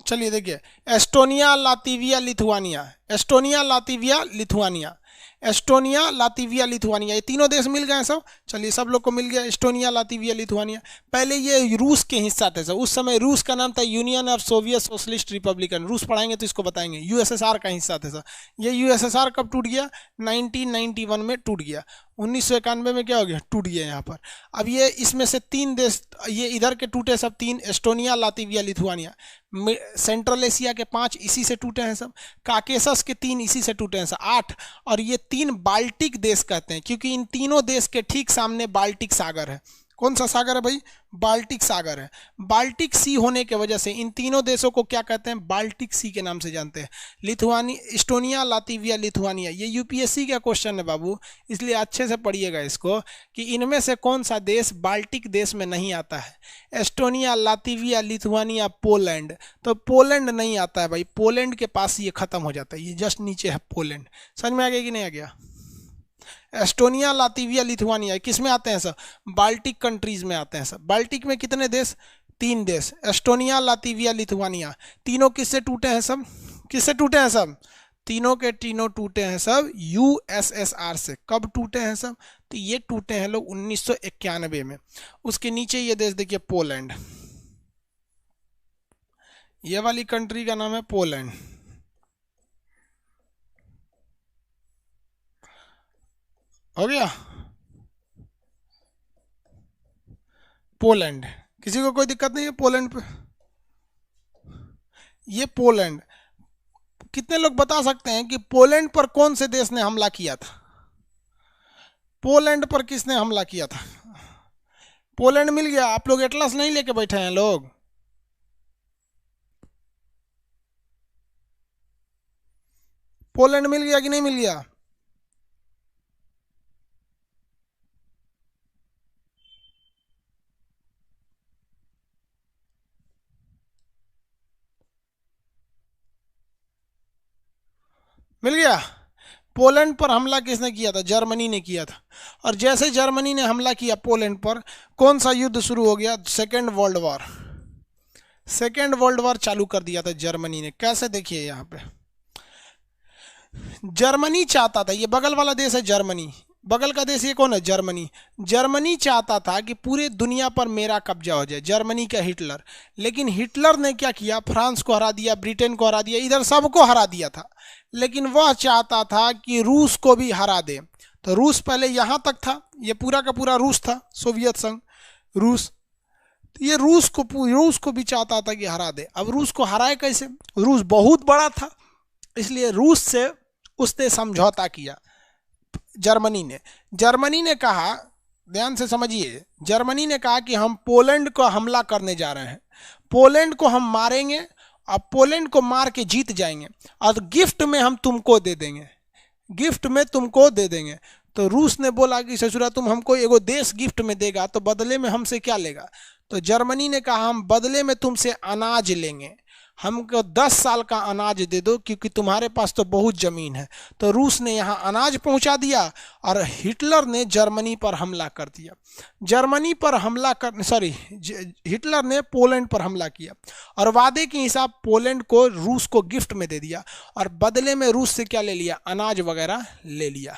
चलिए देखिए, Estonia, Latvia, Lithuania. Estonia, Latvia, Lithuania. Estonia, Latvia, Lithuania, ये तीनों देश मिल गए सब। चलिए सब लोग को मिल गया एस्टोनिया, लातविया, लिथुआनिया। पहले ये रूस के हिस्सा थे सब। उस समय रूस का नाम था union of Soviet socialist Republican. रूस पढ़ाएंगे तो इसको बताएंगे। यूएसएसआर का हिस्सा थे सब। ये यूएसएसआर कब टूट गया? 1991 में टूट गया। 1991 में क्या हो गया? टूट गया यहाँ पर। अब ये इसमें से 3 देश, ये इधर के टूटे सब 3, Estonia, Latvia, Lithuania. Central Asia के 5 इसी से टूटे हैं सब। काकेशस के 3 इसी से टूटे हैं सब, 8। और ये 3 बाल्टिक देश कहते हैं क्योंकि इन तीनों देश के ठीक सामने बाल्टिक सागर है। कौन सा सागर है भाई? बाल्टिक सागर है। बाल्टिक सी होने की वजह से इन तीनों देशों को क्या कहते हैं? बाल्टिक सी के नाम से जानते हैं। लिथुआनी, एस्टोनिया, लातविया, लिथुआनिया। ये यूपीएससी का क्वेश्चन है बाबू, इसलिए अच्छे से पढ़िएगा इसको कि इनमें से कौन सा देश बाल्टिक देश में नहीं आता है? Estonia, Latvia, Lithuania, Poland. तो पोलैंड नहीं आता है भाई। पोलैंड के पास ये खत्म हो जाता है, ये जस्ट नीचे है पोलैंड। समझ में आ गया कि नहीं आ गया? एस्टोनिया, लातविया, लिथुआनिया किस में आते हैं सर? बाल्टिक कंट्रीज में आते हैं सर। बाल्टिक में कितने देश? 3 देश, एस्टोनिया, लातविया, लिथुआनिया। तीनों किससे टूटे हैं सब? किससे टूटे हैं सब? तीनों के तीनों टूटे हैं सब यूएसएसआर से। कब टूटे हैं सब? तो ये टूटे हैं लोग 1991 में। उसके नीचे ये देश देखिए, पोलैंड। ये वाली कंट्री का नाम है पोलैंड। हो गया? पोलैंड। किसी को कोई दिक्कत नहीं है पोलैंड पे? ये पोलैंड। कितने लोग बता सकते हैं कि पोलैंड पर कौन से देश ने हमला किया था? पोलैंड पर किसने हमला किया था? पोलैंड मिल गया? आप लोग एटलस नहीं लेके बैठे हैं लोग? पोलैंड मिल गया कि नहीं मिल गया? मिल गया। पोलैंड पर हमला किसने किया था? जर्मनी ने किया था। और जैसे जर्मनी ने हमला किया पोलैंड पर, कौन सा युद्ध शुरू हो गया? Second world war. Second world war चालू कर दिया था जर्मनी ने। कैसे? देखिए यहाँ पे जर्मनी चाहता था, ये बगल वाला देश है जर्मनी, बगल का देश ये कौन है? जर्मनी। जर्मनी चाहता था कि पूरे दुनिया पर मेरा कब्जा हो जाए, जर्मनी का हिटलर। लेकिन हिटलर ने क्या किया? फ्रांस को हरा दिया, ब्रिटेन को हरा दिया, इधर सबको हरा दिया था। लेकिन वह चाहता था कि रूस को भी हरा दे। तो रूस पहले यहाँ तक था, ये पूरा का पूरा रूस था, सोवियत संघ, रूस। ये रूस को भी चाहता था कि हरा दे। अब रूस को हराए कैसे? रूस बहुत बड़ा था, इसलिए रूस से उसने समझौता किया जर्मनी ने कहा, ध्यान से समझिए, जर्मनी ने कहा कि हम पोलैंड को हमला करने जा रहे हैं, पोलैंड को हम मारेंगे और पोलैंड को मार के जीत जाएंगे और गिफ्ट में हम तुमको दे देंगे, गिफ्ट में तुमको दे देंगे। तो रूस ने बोला कि ससुरा तुम हमको एगो देश गिफ्ट में देगा तो बदले में हमसे क्या लेगा? तो जर्मनी ने कहा हम बदले में तुमसे अनाज लेंगे, हमको 10 साल का अनाज दे दो क्योंकि तुम्हारे पास तो बहुत ज़मीन है। तो रूस ने यहाँ अनाज पहुँचा दिया और हिटलर ने जर्मनी पर हमला कर दिया। जर्मनी पर हमला कर सॉरी हिटलर ने पोलैंड पर हमला किया और वादे के हिसाब पोलैंड को रूस को गिफ्ट में दे दिया और बदले में रूस से क्या ले लिया? अनाज वगैरह ले लिया।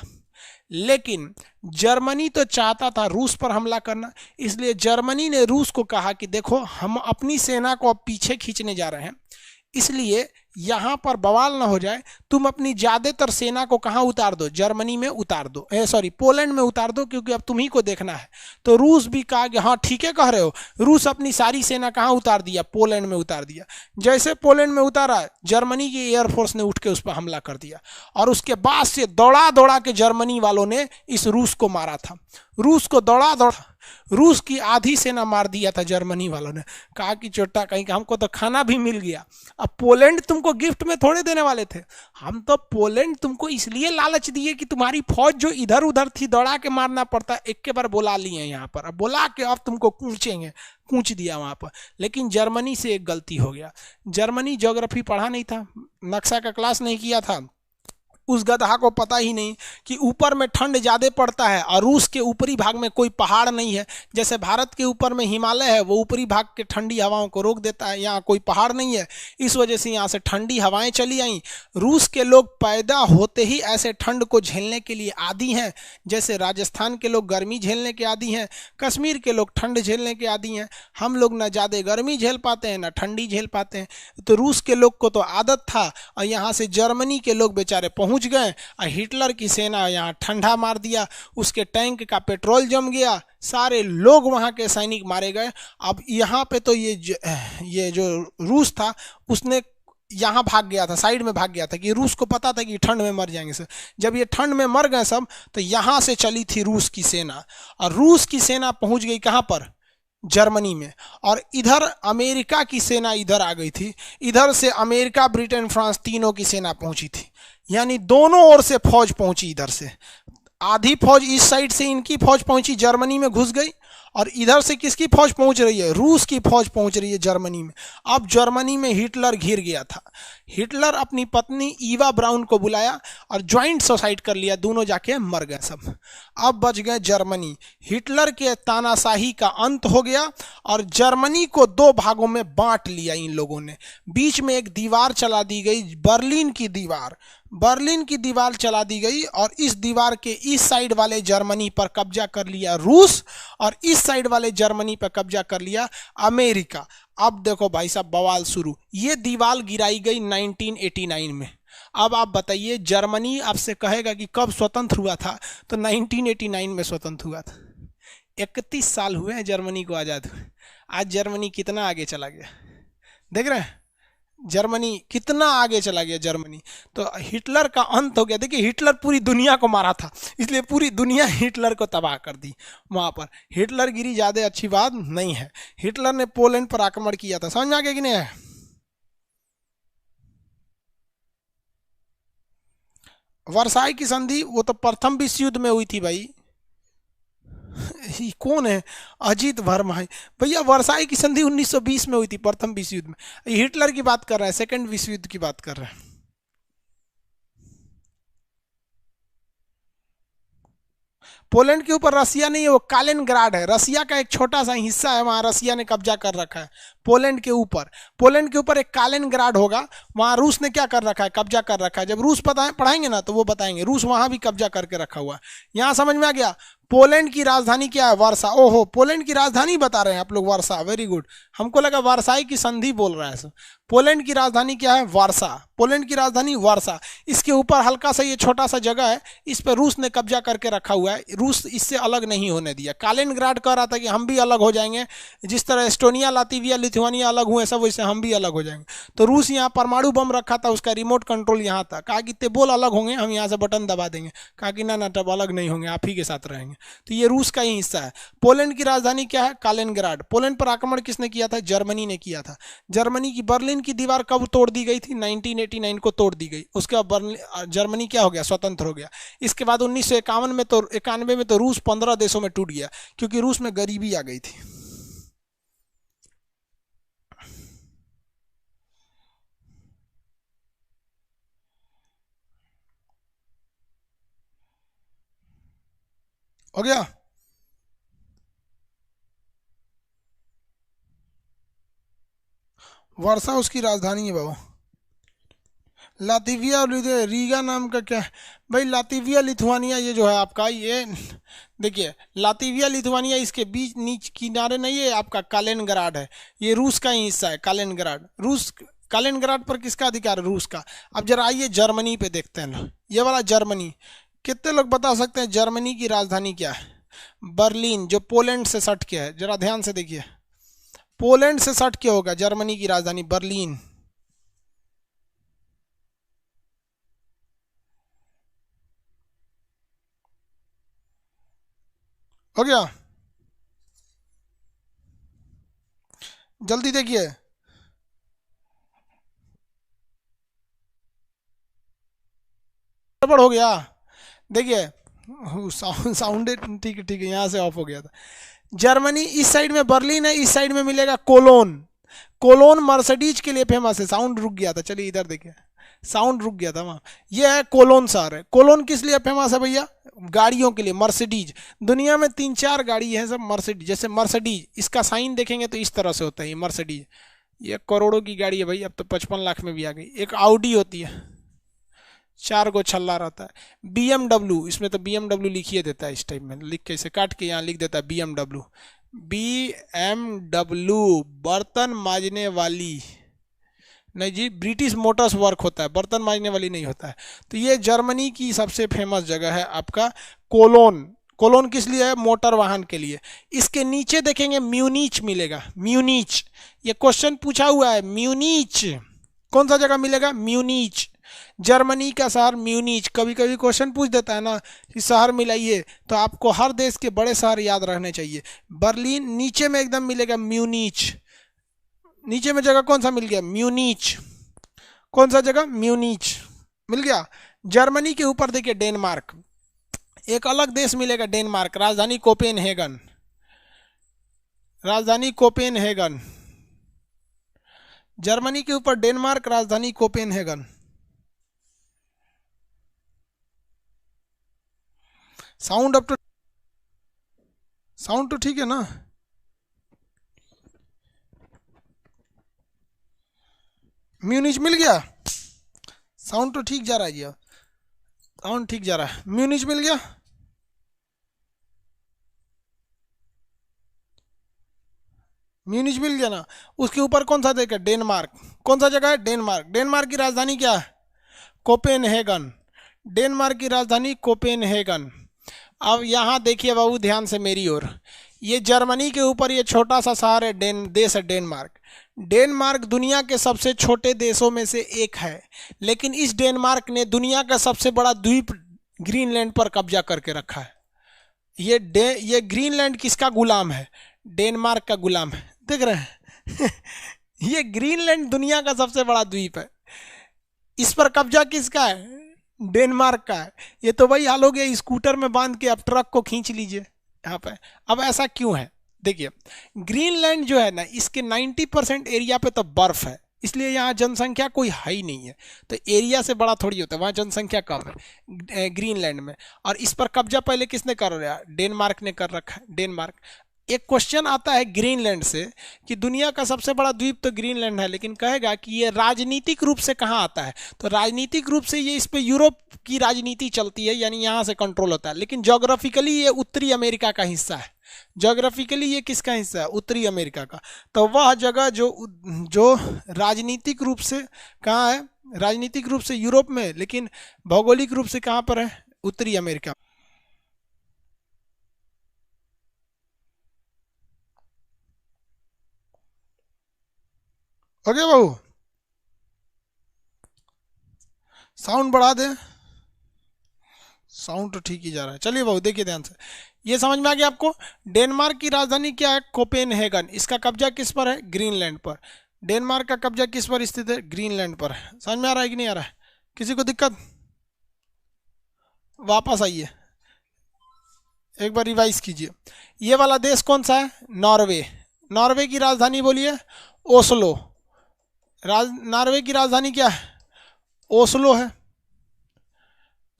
लेकिन जर्मनी तो चाहता था रूस पर हमला करना, इसलिए जर्मनी ने रूस को कहा कि देखो हम अपनी सेना को अब पीछे खींचने जा रहे हैं, इसलिए यहाँ पर बवाल ना हो जाए, तुम अपनी ज़्यादातर सेना को कहाँ उतार दो? जर्मनी में उतार दो, पोलैंड में उतार दो, क्योंकि अब तुम्ही को देखना है। तो रूस भी कहा कि हाँ ठीक है कह रहे हो। रूस अपनी सारी सेना कहाँ उतार दिया? पोलैंड में उतार दिया। जैसे पोलैंड में उतारा, जर्मनी की एयरफोर्स ने उठ के उस पर हमला कर दिया और उसके बाद से दौड़ा दौड़ा के जर्मनी वालों ने इस रूस को मारा था। रूस को दौड़ा दौड़ा रूस की आधी सेना मार दिया था जर्मनी वालों ने। कहा कि चोटा कहीं का, हमको तो खाना भी मिल गया। अब पोलैंड तुमको गिफ्ट में थोड़े देने वाले थे, हम तो पोलैंड तुमको इसलिए लालच दिए कि तुम्हारी फौज जो इधर उधर थी दौड़ा के मारना पड़ता, एक के बार बुला लिए यहाँ पर, अब बुला के अब तुमको कूचेंगे, कूच दिया वहाँ पर। लेकिन जर्मनी से एक गलती हो गया, जर्मनी ज्योग्राफी पढ़ा नहीं था, नक्शा का क्लास नहीं किया था, उस गधा को पता ही नहीं कि ऊपर में ठंड ज़्यादा पड़ता है और रूस के ऊपरी भाग में कोई पहाड़ नहीं है। जैसे भारत के ऊपर में हिमालय है, वो ऊपरी भाग के ठंडी हवाओं को रोक देता है, यहाँ कोई पहाड़ नहीं है, इस वजह से यहाँ से ठंडी हवाएं चली आई। रूस के लोग पैदा होते ही ऐसे ठंड को झेलने के लिए आदी हैं, जैसे राजस्थान के लोग गर्मी झेलने के आदी हैं, कश्मीर के लोग ठंड झेलने के आदी हैं। हम लोग ना ज़्यादा गर्मी झेल पाते हैं ना ठंडी झेल पाते हैं। तो रूस के लोग को तो आदत था और यहाँ से जर्मनी के लोग बेचारे पहुँच गए और हिटलर की सेना यहाँ ठंडा मार दिया, उसके टैंक का पेट्रोल जम गया, सारे लोग वहाँ के सैनिक मारे गए। अब यहाँ पे तो ये जो रूस था उसने यहाँ भाग गया था, साइड में भाग गया था कि रूस को पता था कि ठंड में मर जाएंगे सब। जब ये ठंड में मर गए सब तो यहाँ से चली थी रूस की सेना और रूस की सेना पहुँच गई कहाँ पर? जर्मनी में। और इधर अमेरिका की सेना इधर आ गई थी, इधर से अमेरिका ब्रिटेन फ्रांस तीनों की सेना पहुंची थी, यानी दोनों ओर से फौज पहुंची। इधर से आधी फौज इस साइड से इनकी फौज पहुंची जर्मनी में घुस गई और इधर से किसकी फौज पहुंच रही है? रूस की फौज पहुंच रही है जर्मनी में। अब जर्मनी में हिटलर घिर गया था। हिटलर अपनी पत्नी ईवा ब्राउन को बुलाया और ज्वाइंट सुसाइड कर लिया, दोनों जाके मर गए सब। अब बच गए जर्मनी। हिटलर के तानाशाही का अंत हो गया और जर्मनी को दो भागों में बांट लिया इन लोगों ने। बीच में एक दीवार चला दी गई, बर्लिन की दीवार। बर्लिन की दीवार चला दी गई और इस दीवार के इस साइड वाले जर्मनी पर कब्जा कर लिया रूस और इस साइड वाले जर्मनी पर कब्जा कर लिया अमेरिका। अब देखो भाई साहब बवाल शुरू। ये दीवार गिराई गई 1989 में। अब आप बताइए, जर्मनी आपसे कहेगा कि कब स्वतंत्र हुआ था, तो 1989 में स्वतंत्र हुआ था। 31 साल हुए हैं जर्मनी को आज़ाद हुए। आज जर्मनी कितना आगे चला गया, देख रहे हैं जर्मनी कितना आगे चला गया जर्मनी। तो हिटलर का अंत हो गया। देखिए हिटलर पूरी दुनिया को मारा था, इसलिए पूरी दुनिया हिटलर को तबाह कर दी। वहाँ पर हिटलर गिरी ज़्यादा अच्छी बात नहीं है। हिटलर ने पोलैंड पर आक्रमण किया था, समझ में आ गया कि नहीं है। वर्साई की संधि वो तो प्रथम विश्व युद्ध में हुई थी भाई। कौन है, अजीत वर्मा है भैया। वर्साई की संधि 1920 में हुई थी, प्रथम विश्व युद्ध में। हिटलर की बात कर रहा है, सेकंड विश्व युद्ध की बात कर रहा है। पोलैंड के ऊपर रसिया नहीं है, वो कालिनग्राड है, रसिया का एक छोटा सा हिस्सा है, वहां रसिया ने कब्जा कर रखा है पोलैंड के ऊपर। पोलैंड के ऊपर एक कालिनग्राड होगा, वहां रूस ने क्या कर रखा है, कब्जा कर रखा है। जब रूस पढ़ाएंगे ना तो वो बताएंगे, रूस वहां भी कब्जा करके रखा हुआ है। यहां समझ में आ गया। पोलैंड की राजधानी क्या है, वार्सा। ओहो, पोलैंड की राजधानी बता रहे हैं आप लोग, वार्सा, वेरी गुड। हमको लगा वार्साई की संधि बोल रहा है सर। पोलैंड की राजधानी क्या है, वार्सा। पोलैंड की राजधानी वार्सा। इसके ऊपर हल्का सा ये छोटा सा जगह है, इस पर रूस ने कब्जा करके रखा हुआ है। रूस इससे अलग नहीं होने दिया। कालिनग्राड कह रहा था कि हम भी अलग हो जाएंगे, जिस तरह एस्टोनिया, लातविया, लिथुआनिया अलग हुए सब, वैसे हम भी अलग हो जाएंगे। तो रूस यहाँ परमाणु बम रखा था, उसका रिमोट कंट्रोल यहाँ था। कहा कि बोल अलग होंगे, हम यहाँ से बटन दबा देंगे। कहा कि ना तब अलग नहीं होंगे, आप ही के साथ रहेंगे। तो ये रूस का ही हिस्सा है। पोलैंड की राजधानी क्या है, कालिनग्राड। पोलैंड पर आक्रमण किसने किया था, जर्मनी ने किया था। जर्मनी की बर्लिन की दीवार कब तोड़ दी गई थी, 1989 को तोड़ दी गई। उसके बाद जर्मनी क्या हो गया, स्वतंत्र हो गया। इसके बाद 1951 में तो 91 में तो रूस 15 देशों में टूट गया, क्योंकि रूस में गरीबी आ गई थी। हो गया। वर्षा उसकी राजधानी है बाबू। लातविया और रीगा नाम का क्या है भाई, लातविया लिथुआनिया ये जो है आपका, ये देखिए लातविया लिथुआनिया, इसके बीच नीच किनारे नहीं है आपका कालिनग्राड है, ये रूस का ही हिस्सा है कालिनग्राड। रूस, कालिनग्राड पर किसका अधिकार है, रूस का। अब जरा आइए जर्मनी पे देखते हैं, ये वाला जर्मनी। कितने लोग बता सकते हैं जर्मनी की राजधानी क्या है, बर्लिन, जो पोलैंड से सट के है। जरा ध्यान से देखिए, पोलैंड से सट के होगा जर्मनी की राजधानी बर्लिन। हो गया, जल्दी देखिए। गड़बड़ हो गया, देखिए साउंड ठीक है, ठीक है, यहाँ से ऑफ हो गया था। जर्मनी इस साइड में बर्लिन है, इस साइड में मिलेगा कोलोन। कोलोन मर्सिडीज के लिए फेमस है। साउंड रुक गया था, चलिए इधर देखिए, साउंड रुक गया था वहाँ। यह है कोलोन शहर है। कोलोन किस लिए फेमस है भैया, गाड़ियों के लिए, मर्सिडीज। दुनिया में 3-4 गाड़ी है सब मर्सिडीज। जैसे मर्सिडीज, इसका साइन देखेंगे तो इस तरह से होता है ये मर्सिडीज। ये करोड़ों की गाड़ी है भाई, अब तो 55 लाख में भी आ गई। एक आउडी होती है, 4 गो छल्ला रहता है। BMW, इसमें तो BMW लिखिए देता है, इस टाइप में लिख के, इसे काट के यहाँ लिख देता है BMW। BMW बर्तन मांजने वाली नहीं जी, ब्रिटिश मोटर्स वर्क होता है, बर्तन मांजने वाली नहीं होता है। तो ये जर्मनी की सबसे फेमस जगह है आपका कोलोन। कोलोन किस लिए है, मोटर वाहन के लिए। इसके नीचे देखेंगे म्यूनिच मिलेगा, म्यूनिच। ये क्वेश्चन पूछा हुआ है, म्यूनिच कौन सा जगह मिलेगा, म्यूनिच, जर्मनी का शहर म्यूनिच। कभी कभी क्वेश्चन पूछ देता है ना कि शहर मिलाइए, तो आपको हर देश के बड़े शहर याद रहने चाहिए। बर्लिन नीचे में एकदम मिलेगा म्यूनिच, नीचे में जगह कौन सा मिल गया, म्यूनिच। कौन सा जगह, म्यूनिच मिल गया। जर्मनी के ऊपर देखिए डेनमार्क, एक अलग देश मिलेगा डेनमार्क, राजधानी कोपेनहेगन, राजधानी कोपेनहेगन। जर्मनी के ऊपर डेनमार्क, राजधानी कोपेनहेगन। साउंड अप तो, साउंड तो ठीक है ना, म्यूनिच मिल गया। साउंड तो ठीक जा रहा है जी, साउंड ठीक जा रहा है। म्यूनिच मिल गया, म्यूनिच मिल गया ना। उसके ऊपर कौन सा देखा, डेनमार्क। कौन सा जगह है, डेनमार्क। डेनमार्क की राजधानी क्या है, कोपेनहेगन। डेनमार्क की राजधानी कोपेनहेगन। अब यहाँ देखिए बाबू ध्यान से मेरी ओर, ये जर्मनी के ऊपर ये छोटा सा शहर है, देश है डेनमार्क। डेनमार्क दुनिया के सबसे छोटे देशों में से एक है, लेकिन इस डेनमार्क ने दुनिया का सबसे बड़ा द्वीप ग्रीनलैंड पर कब्जा करके रखा है। ये ग्रीनलैंड किसका गुलाम है? डेनमार्क का गुलाम है। देख रहे हैं ये ग्रीनलैंड दुनिया का सबसे बड़ा द्वीप है, इस पर कब्जा किसका है? डेनमार्क का है। ये तो वही हाल हो गया, स्कूटर में बांध के अब ट्रक को खींच लीजिए यहाँ पे। अब ऐसा क्यों है? देखिए, ग्रीनलैंड जो है ना, इसके 90% एरिया पे तो बर्फ है, इसलिए यहाँ जनसंख्या कोई है ही नहीं है। तो एरिया से बड़ा थोड़ी होता है, वहाँ जनसंख्या कम है ग्रीनलैंड में। और इस पर कब्जा पहले किसने कर रहा है? डेनमार्क ने कर रखा है। डेनमार्क। एक क्वेश्चन आता है ग्रीनलैंड से कि दुनिया का सबसे बड़ा द्वीप तो ग्रीनलैंड है, लेकिन कहेगा कि ये राजनीतिक रूप से कहाँ आता है? तो राजनीतिक रूप से ये इस पे यूरोप की राजनीति चलती है, यानी यहाँ से कंट्रोल होता है। लेकिन जोग्राफिकली ये उत्तरी अमेरिका का हिस्सा है। जोग्राफिकली ये किसका हिस्सा है? उत्तरी अमेरिका का। तो वह जगह जो राजनीतिक रूप से कहाँ है? राजनीतिक रूप से यूरोप में, लेकिन भौगोलिक रूप से कहाँ पर है? उत्तरी अमेरिका। ओके बाबू, साउंड बढ़ा दे। साउंड तो ठीक ही जा रहा है। चलिए बाबू देखिए ध्यान से, ये समझ में आ गया आपको? डेनमार्क की राजधानी क्या है? कोपेनहेगन। इसका कब्जा किस पर है? ग्रीनलैंड पर। डेनमार्क का कब्जा किस पर स्थित है? ग्रीनलैंड पर। समझ में आ रहा है कि नहीं आ रहा है? किसी को दिक्कत? वापस आइए, एक बार रिवाइज कीजिए। ये वाला देश कौन सा है? नॉर्वे। नॉर्वे की राजधानी बोलिए? ओस्लो। नॉर्वे की राजधानी क्या है? ओस्लो है।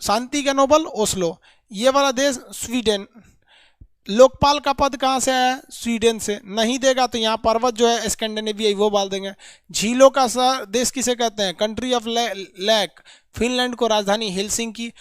शांति का नोबल ओस्लो। ये वाला देश स्वीडन। लोकपाल का पद कहाँ से आया है? स्वीडन से। नहीं देगा तो यहाँ पर्वत जो है स्कैंडिनेविया, वो बाल देंगे। झीलों का देश किसे कहते हैं? Country of lack. फिनलैंड को राजधानी हेलसिंकी।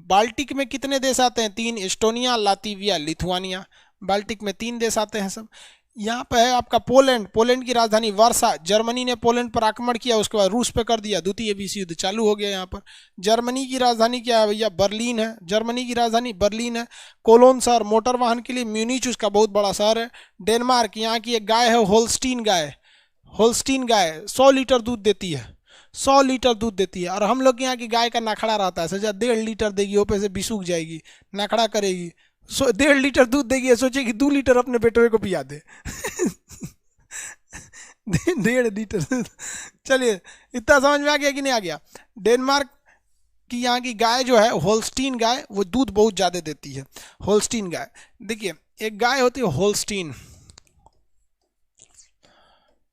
बाल्टिक में कितने देश आते हैं? 3। Estonia, Latvia, Lithuania. बाल्टिक में 3 देश आते हैं सब। यहाँ पे है आपका पोलैंड। पोलैंड की राजधानी वार्सा। जर्मनी ने पोलैंड पर आक्रमण किया, उसके बाद रूस पे कर दिया, द्वितीय विश्व युद्ध चालू हो गया यहाँ पर। जर्मनी की राजधानी क्या है भैया? बर्लिन है। जर्मनी की राजधानी बर्लिन है। कोलोन शहर मोटर वाहन के लिए, म्यूनिच उसका बहुत बड़ा शहर है। डेनमार्क, यहाँ की एक गाय है होल्स्टीन गाय। होल्स्टीन गाय 100 लीटर दूध देती है। 100 लीटर दूध देती है। और हम लोग यहाँ की गाय का नखड़ा रहता है, सजा 1.5 लीटर देगी, ऊपर से बिसूख जाएगी, नखड़ा करेगी। 1.5 लीटर दूध देगी, सोचे कि 2 लीटर अपने बेटवे को पिया दे 1.5 लीटर। चलिए, इतना समझ में आ गया कि नहीं आ गया? डेनमार्क की यहाँ की गाय जो है होल्स्टीन गाय, वो दूध बहुत ज़्यादा देती है। होल्स्टीन गाय। देखिए, एक गाय होती है होल्स्टीन,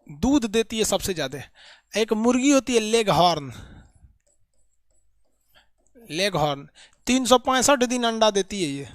दूध देती है सबसे ज़्यादा। एक मुर्गी होती है लेग हॉर्न। लेग हॉर्न 365 दिन अंडा देती है, ये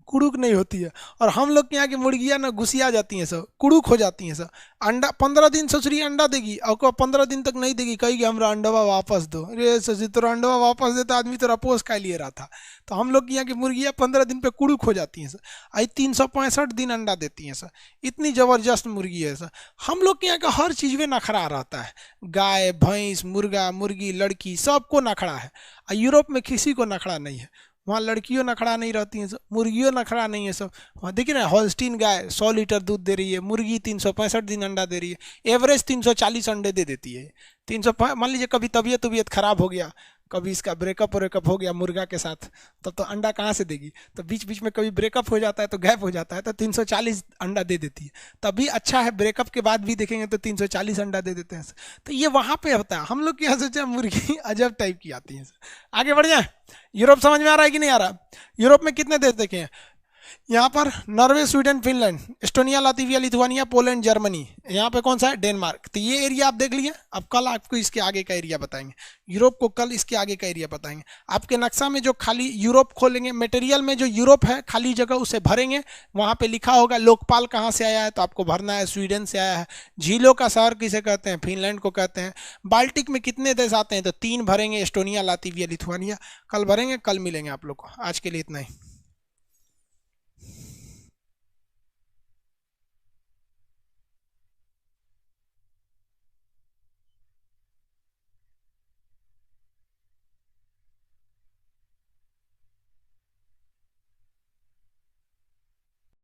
कुड़ुक नहीं होती है। और हम लोग के यहाँ की मुर्गियाँ ना घुसिया जाती हैं सब, कुड़ुक हो जाती हैं सब। अंडा 15 दिन ससुरी अंडा देगी, और 15 दिन तक नहीं देगी, कहेगी हमरा अंडवा वापस दो। अरे ससुरी तोरा अंडवा वापस देता आदमी तोरा पोस खा लिए रहा था। तो हम लोग के यहाँ की मुर्गियाँ 15 दिन पे कुड़ुक हो जाती हैं सर। आई 365 दिन अंडा देती हैं सर। इतनी ज़बरदस्त मुर्गी है सर। हम लोग के यहाँ का हर चीज़ में नखरा रहता है, गाय भैंस मुर्गा मुर्गी लड़की सबको नखरा है। यूरोप में किसी को नखरा नहीं है। वहाँ लड़कियों नखड़ा नहीं रहती हैं सब, मुर्गियों नखड़ा नहीं है सब। वहाँ देखिए ना, हॉल्स्टीन गाय 100 लीटर दूध दे रही है, मुर्गी 365 दिन अंडा दे रही है, एवरेज 340 अंडे दे देती है। 300 मान लीजिए कभी तबीयत खराब हो गया, कभी इसका ब्रेकअप हो गया मुर्गा के साथ, तब तो अंडा कहाँ से देगी? तो बीच बीच में कभी ब्रेकअप हो जाता है तो गैप हो जाता है, तो 340 अंडा दे देती है। तभी अच्छा है, ब्रेकअप के बाद भी देखेंगे तो 340 अंडा दे देते हैं। तो ये वहाँ पे होता है। हम लोग के यहाँ सोचा मुर्गी अजब टाइप की आती है। आगे बढ़ जाए। यूरोप समझ में आ रहा है कि नहीं आ रहा? यूरोप में कितने देश देखे हैं यहाँ पर? Norway, Sweden, Finland, Estonia, Latvia, Lithuania, Poland, Germany. यहाँ पे कौन सा है? डेनमार्क। तो ये एरिया आप देख लिए। अब कल आपको इसके आगे का एरिया बताएंगे। यूरोप को कल इसके आगे का एरिया बताएंगे। आपके नक्शा में जो खाली यूरोप खोलेंगे, मटेरियल में जो यूरोप है खाली जगह उसे भरेंगे। वहाँ पे लिखा होगा लोकपाल कहाँ से आया है, तो आपको भरना है स्वीडन से आया है। झीलों का शहर किसे कहते हैं? फिनलैंड को कहते हैं। बाल्टिक में कितने देश आते हैं? तो 3 भरेंगे, एस्टोनिया, लातविया, लिथुआनिया। कल भरेंगे, कल मिलेंगे आप लोग को। आज के लिए इतना ही।